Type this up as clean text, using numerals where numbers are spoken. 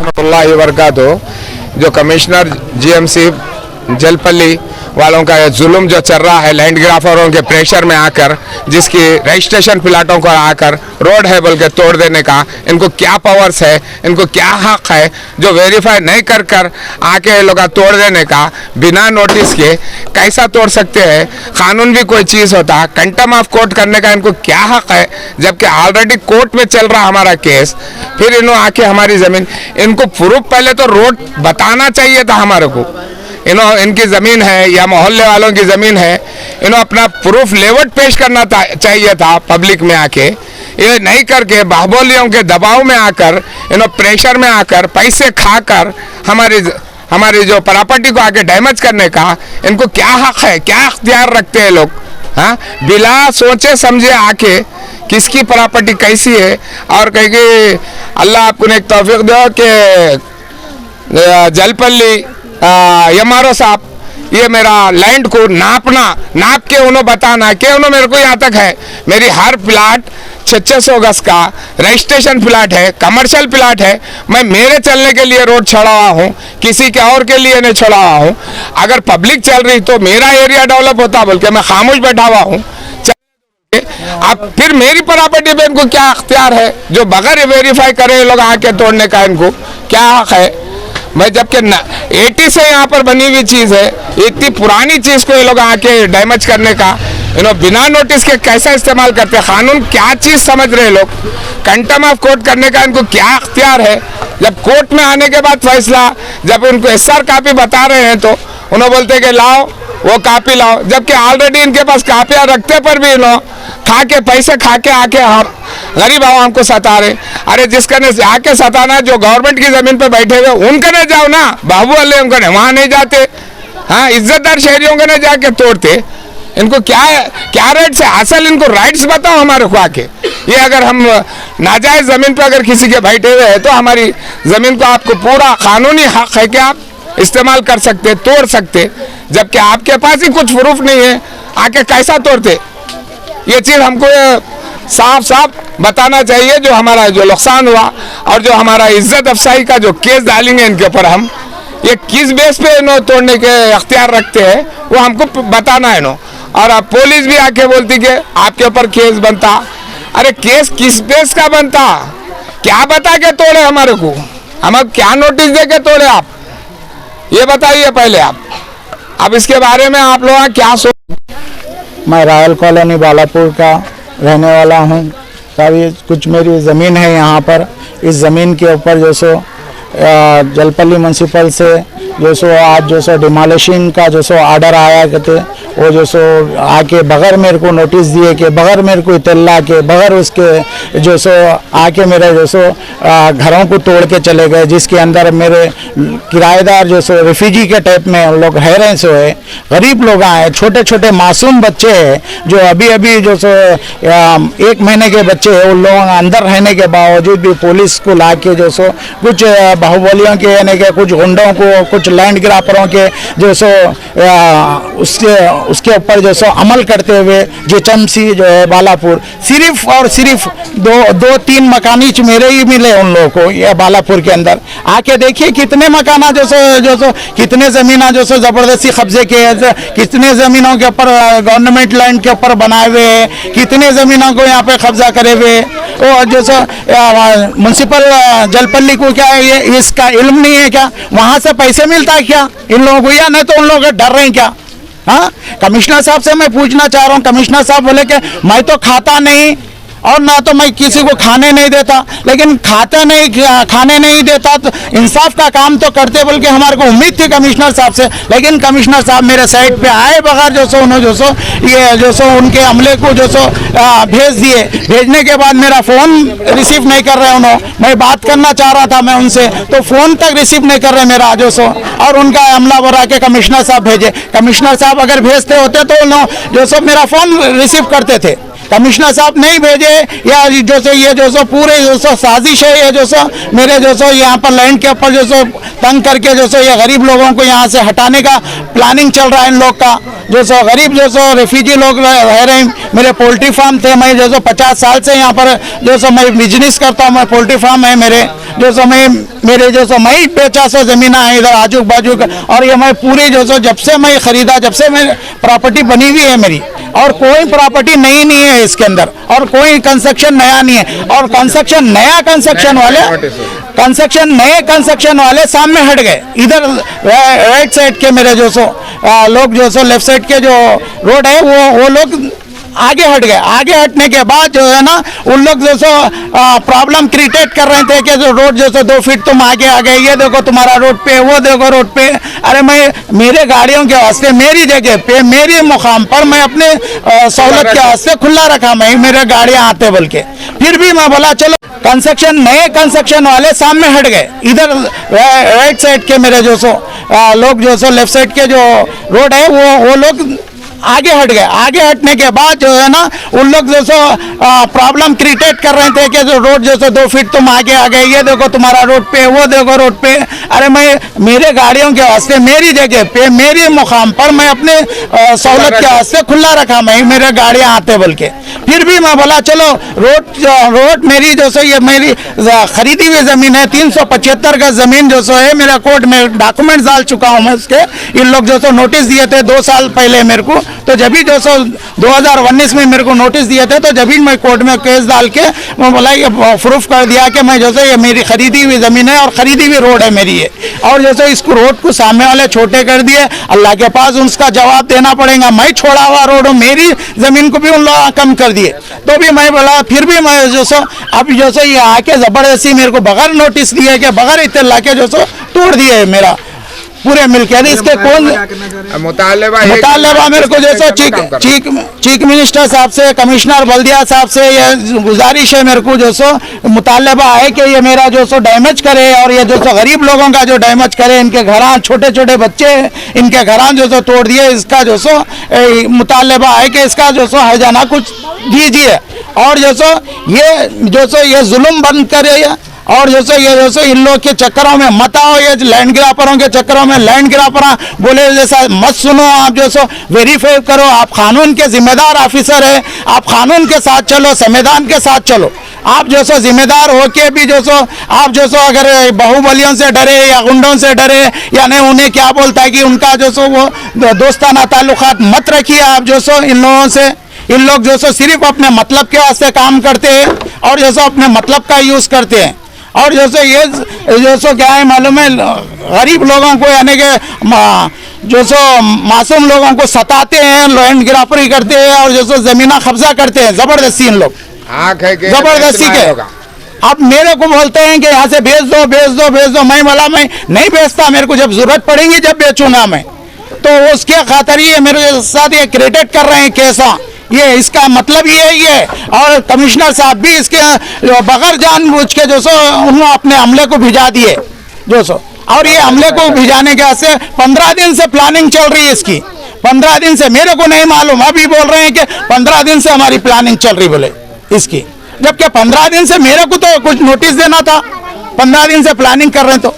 रहमतुल्लाहि व बरकातुहू। जो कमिश्नर जीएमसी जलपल्ली वालों का ये जुल्म जो चल रहा है, लैंड ग्राफरों के प्रेशर में आकर, जिसकी रजिस्ट्रेशन प्लाटों को आकर रोड है बोल के तोड़ देने का, इनको क्या पावर्स है, इनको क्या हक है जो वेरीफाई नहीं कर कर आके लोग तोड़ देने का, बिना नोटिस के कैसा तोड़ सकते हैं? कानून भी कोई चीज़ होता, कंटेम्प्ट ऑफ कोर्ट करने का इनको क्या हक है? जबकि ऑलरेडी कोर्ट में चल रहा हमारा केस, फिर इन्होंने आके हमारी ज़मीन, इनको प्रूफ पहले तो रोड बताना चाहिए था हमारे को। इनकी ज़मीन है या मोहल्ले वालों की ज़मीन है, इन्हों अपना प्रूफ लेवट पेश करना चाहिए था पब्लिक में आके। ये नहीं करके बाहुबलियों के दबाव में आकर, इन्हों प्रेशर में आकर, पैसे खाकर हमारी जो प्रॉपर्टी को आके डैमेज करने का इनको क्या हक है? क्या अख्तियार रखते हैं लोग? हाँ, बिला सोचे समझे आके किसकी प्रॉपर्टी कैसी है, और कहेंगे अल्लाह आपको एक तौफीक दो कि जलपल्ली एमआरओ साहब ये मेरा लैंड को नाप के उन्होंने बताना कि उन्होंने मेरे को यहाँ तक है, मेरी हर प्लाट 600 गज का रजिस्ट्रेशन प्लाट है, कमर्शियल प्लाट है, मैं मेरे चलने के लिए रोड छोड़ा हुआ हूँ, किसी के और के लिए नहीं छोड़ा हुआ हूँ। अगर पब्लिक चल रही तो मेरा एरिया डेवलप होता बोल के मैं खामोश बैठा हुआ हूँ। अब फिर मेरी प्रॉपर्टी पे इनको क्या अख्तियार है जो बगैर वेरीफाई करे लोग आके तोड़ने का? इनको क्या हक है? मैं जबकि 80 से यहाँ पर बनी हुई चीज़ है, इतनी पुरानी चीज़ को ये लोग आके डैमेज करने का, बिना नोटिस के कैसा इस्तेमाल करते हैं? कानून क्या चीज़ समझ रहे लोग? कंटेम्प्ट ऑफ कोर्ट करने का इनको क्या अख्तियार है? जब कोर्ट में आने के बाद फैसला, जब उनको एसआर कॉपी बता रहे हैं तो उन्होंने बोलते कि लाओ वो कॉपी लाओ, जबकि ऑलरेडी इनके पास कॉपियाँ रखते पर भी इन्हों खा के पैसे खा के आके गरीब आवाम को सता रहे। अरे जिसका ने आके सताना, जो गवर्नमेंट की जमीन पे बैठे हुए उनके ने जाओ ना, बाहुबली उनके ने वहाँ नहीं जाते। हाँ, इज्जतदार शहरियों के ने जाके तोड़ते। इनको क्या राइट्स है? असल इनको राइट्स बताओ हमारे को आके। ये अगर हम नाजायज जमीन पे अगर किसी के बैठे हुए हैं तो हमारी जमीन को आपको पूरा कानूनी हक है कि आप इस्तेमाल कर सकते, तोड़ सकते, जबकि आपके पास ही कुछ प्रूफ नहीं है, आके कैसा तोड़ते? ये चीज़ हमको साफ साफ बताना चाहिए। जो हमारा जो नुकसान हुआ और जो हमारा इज्जत अफसाई का जो केस डालेंगे इनके ऊपर, हम ये किस बेस पे इन्हों तोड़ने के अख्तियार रखते हैं वो हमको बताना है। और अब पुलिस भी आके बोलती कि आपके ऊपर केस बनता। अरे केस किस बेस का बनता? क्या बता के तोड़े हमारे को? हम अब क्या नोटिस दे के तोड़े? आप ये बताइए पहले आप। अब इसके बारे में आप लोग क्या सोच? मैं रॉयल कॉलोनी बालापुर का रहने वाला हूँ। सारी कुछ मेरी ज़मीन है यहाँ पर। इस ज़मीन के ऊपर जो सो जलपल्ली म्यूनसिपल से जो सो आज जो सो डिमोलिशन का जो सो ऑर्डर आया कहते, वो जो सो आके बगैर मेरे को नोटिस दिए के, बगैर मेरे को इत्तला के, बगैर उसके जो सो आके मेरे जो सो घरों को तोड़ के चले गए, जिसके अंदर मेरे किराएदार जो सो रिफ्यूजी के टाइप में उन लोग रह रहे सो है। गरीब लोग आए, छोटे छोटे मासूम बच्चे हैं जो अभी अभी जो सो 1 महीने के बच्चे हैं, उन लोगों अंदर रहने के बावजूद भी पुलिस को ला के जो सो कुछ बाहुबलियों के यानी कि कुछ गुंडों को, कुछ लैंड ग्राफरों के जो सो उसके ऊपर जो सो अमल करते हुए जीएचएमसी जो है बालापुर, सिर्फ और सिर्फ दो तीन मकानी मेरे ही मिले उन लोगों को। ये बालापुर के अंदर आके देखिए कितने मकाना जो सो कितने ज़मीना जो सो ज़बरदस्ती कब्जे के, कितने ज़मीनों के ऊपर गवर्नमेंट लैंड के ऊपर बनाए हुए हैं, कितने ज़मीनों को यहाँ पे कब्जा करे हुए। और जो सो म्यूनसिपल जलपल्ली को क्या ये इसका इल्म नहीं है क्या? वहाँ से पैसे मिलता है क्या इन लोगों को, या नहीं तो उन लोग डर रहे हैं क्या? हाँ, कमिश्नर साहब से मैं पूछना चाह रहा हूँ। कमिश्नर साहब बोले कि मैं तो खाता नहीं और ना तो मैं किसी को खाने नहीं देता, लेकिन खाने नहीं देता तो इंसाफ का काम तो करते बोल के हमारे को उम्मीद थी कमिश्नर साहब से। लेकिन कमिश्नर साहब मेरे साइड पे आए बगैर जो सो उन्होंने जो सो ये जो सो उनके अमले को जो सो भेज दिए। भेजने के बाद मेरा फ़ोन रिसीव नहीं कर रहे उन्होंने। मैं बात करना चाह रहा था मैं उनसे, तो फ़ोन तक रिसीव नहीं कर रहे मेरा जो सो। और उनका अमला बुरा के कमिश्नर साहब भेजे। कमिश्नर साहब अगर भेजते होते तो जो सो मेरा फ़ोन रिसीव करते थे, कमिश्नर साहब नहीं भेजे, या जो सो ये जो सो पूरे जो सो साजिश है, ये जो सो मेरे जो सो यहाँ पर लैंड के ऊपर जो सो तंग करके जो सो ये गरीब लोगों को यहाँ से हटाने का प्लानिंग चल रहा है इन लोग का। जो सो गरीब जो सो रेफ्यूजी लोग रह रहे हैं, मेरे पोल्ट्री फार्म थे, मैं जो सो 50 साल से यहाँ पर जो सो मैं बिजनेस करता हूँ, मैं पोल्ट्री फार्म है मेरे, जो सो मैं मेरे जो सो मैं 50 ज़मीन है इधर आजू बाजू का, और ये मैं पूरी जो सो जब से मैं खरीदा, जब से मैं प्रॉपर्टी बनी हुई है मेरी, और कोई प्रॉपर्टी नई नहीं है इसके अंदर, और कोई कंस्ट्रक्शन नया नहीं है। और कंस्ट्रक्शन नया कंस्ट्रक्शन नए कंस्ट्रक्शन वाले सामने हट गए, इधर राइट साइड के मेरे जो सो लोग जो सो लेफ्ट साइड के जो रोड है वो लोग आगे हट गए। आगे हटने के बाद जो है ना उन लोग जो सो प्रॉब्लम क्रिएट कर रहे थे कि जो रोड जो सो 2 फीट तुम आगे आ गए, ये देखो तुम्हारा रोड पे, वो देखो रोड पे। अरे मैं मेरे गाड़ियों के वास्ते मेरी जगह पे मेरे मुकाम पर मैं अपने सहूलत के वास्ते खुला रखा, मैं मेरे गाड़ियाँ आते बोल के, फिर भी मैं बोला चलो कंस्ट्रक्शन नए कंस्ट्रक्शन वाले सामने हट गए, इधर राइट साइड के मेरे जो सो लोग जो सो लेफ्ट साइड के जो रोड है वो लोग आगे हट गए। आगे हटने के बाद जो है ना उन लोग जो सो प्रॉब्लम क्रिएट कर रहे थे कि जो रोड जो सो 2 फीट तुम आगे आ गए, ये देखो तुम्हारा रोड पे, वो देखो रोड पे। अरे मैं मेरे गाड़ियों के वास्ते मेरी जगह पे मेरे मुकाम पर मैं अपने सहूलत के वास्ते खुला रखा, मैं मेरे गाड़ियाँ आते बोल के, फिर भी मैं बोला चलो रोड मेरी जो सो ये मेरी खरीदी हुई ज़मीन है, 375 गज ज़मीन जो सो है, मेरा कोर्ट में डॉक्यूमेंट डाल चुका हूँ मैं उसके। इन लोग जो सो नोटिस दिए थे 2 साल पहले मेरे को, तो जब भी जो सो 2019 में मेरे को नोटिस दिए थे, तो जब भी मैं कोर्ट में केस डाल के मैं बोला ये प्रूफ कर दिया कि मैं जो सो ये मेरी खरीदी हुई ज़मीन है और खरीदी हुई रोड है मेरी है, और जो सो इसको रोड को सामने वाले छोटे कर दिए। अल्लाह के पास उसका जवाब देना पड़ेगा, मैं छोड़ा हुआ रोड हूँ, मेरी ज़मीन को भी उन लोग कम कर दिए। तो भी मैं बोला, फिर भी मैं जो सो अब जो सो ये आके ज़बरदस्ती मेरे को बगैर नोटिस दिए के बगैर इत्तला के जो सो तोड़ दिए मेरा पूरे मिलकर। इसके कौन मुतालबा मेरे को जैसा चीफ मिनिस्टर साहब से, कमिश्नर बल्दिया साहब से ये गुजारिश है मेरे को, जो सो मुतालबा है कि ये मेरा जो सो डैमेज करे, और ये जो सो गरीब लोगों का जो डैमेज करे, इनके घरां छोटे छोटे बच्चे इनके घरां जो सो तोड़ दिए, इसका जो सो मुतालबा है कि इसका जो सो हर्जाना कुछ दीजिए, और जो सो ये जुल्म बंद करे, और जो सो इन लोग के चक्करों में मत आओ, ये लैंड ग्राफरों के चक्करों में लैंड ग्राफर बोले जैसा मत सुनो, आप जो सो वेरीफाई करो, आप कानून के जिम्मेदार ऑफिसर है, आप कानून के साथ चलो, संविधान के साथ चलो। आप जो सो जिम्मेदार होके भी जो सो आप जो सो अगर बाहुबलियों से डरे या गुंडों से डरे, या नहीं उन्हें क्या बोलता है कि उनका जो सो वो दोस्ताना ताल्लुकात मत रखिए आप जो सो इन लोगों से। इन लोग जो सो सिर्फ अपने मतलब के वास्ते काम करते हैं, और जो सो अपने मतलब का यूज़ करते हैं, और जो सो ये जो सो क्या है मालूम है, गरीब लोगों को यानी कि जो सो मासूम लोगों को सताते हैं, लैंड गिराफरी करते हैं, और जो सो ज़मीना कब्जा करते हैं ज़बरदस्ती। इन लोग ज़बरदस्ती के अब मेरे को बोलते हैं कि यहाँ से भेज दो। मैं बोला मैं नहीं भेजता, मेरे को जब जरूरत पड़ेगी जब बेचूंगा मैं, तो उसके खातिर ये मेरे साथ ये क्रिएट कर रहे हैं कैसा, ये इसका मतलब ये ही है। और कमिश्नर साहब भी इसके बगैर जानबूझ के जो सो उन्होंने अपने अमले को भिजा दिए जो सो, और ये अमले को भिजाने के वास्ते 15 दिन से प्लानिंग चल रही है इसकी, 15 दिन से। मेरे को नहीं मालूम, अभी बोल रहे हैं कि 15 दिन से हमारी प्लानिंग चल रही बोले इसकी, जबकि 15 दिन से मेरे को तो कुछ नोटिस देना था, 15 दिन से प्लानिंग कर रहे हैं तो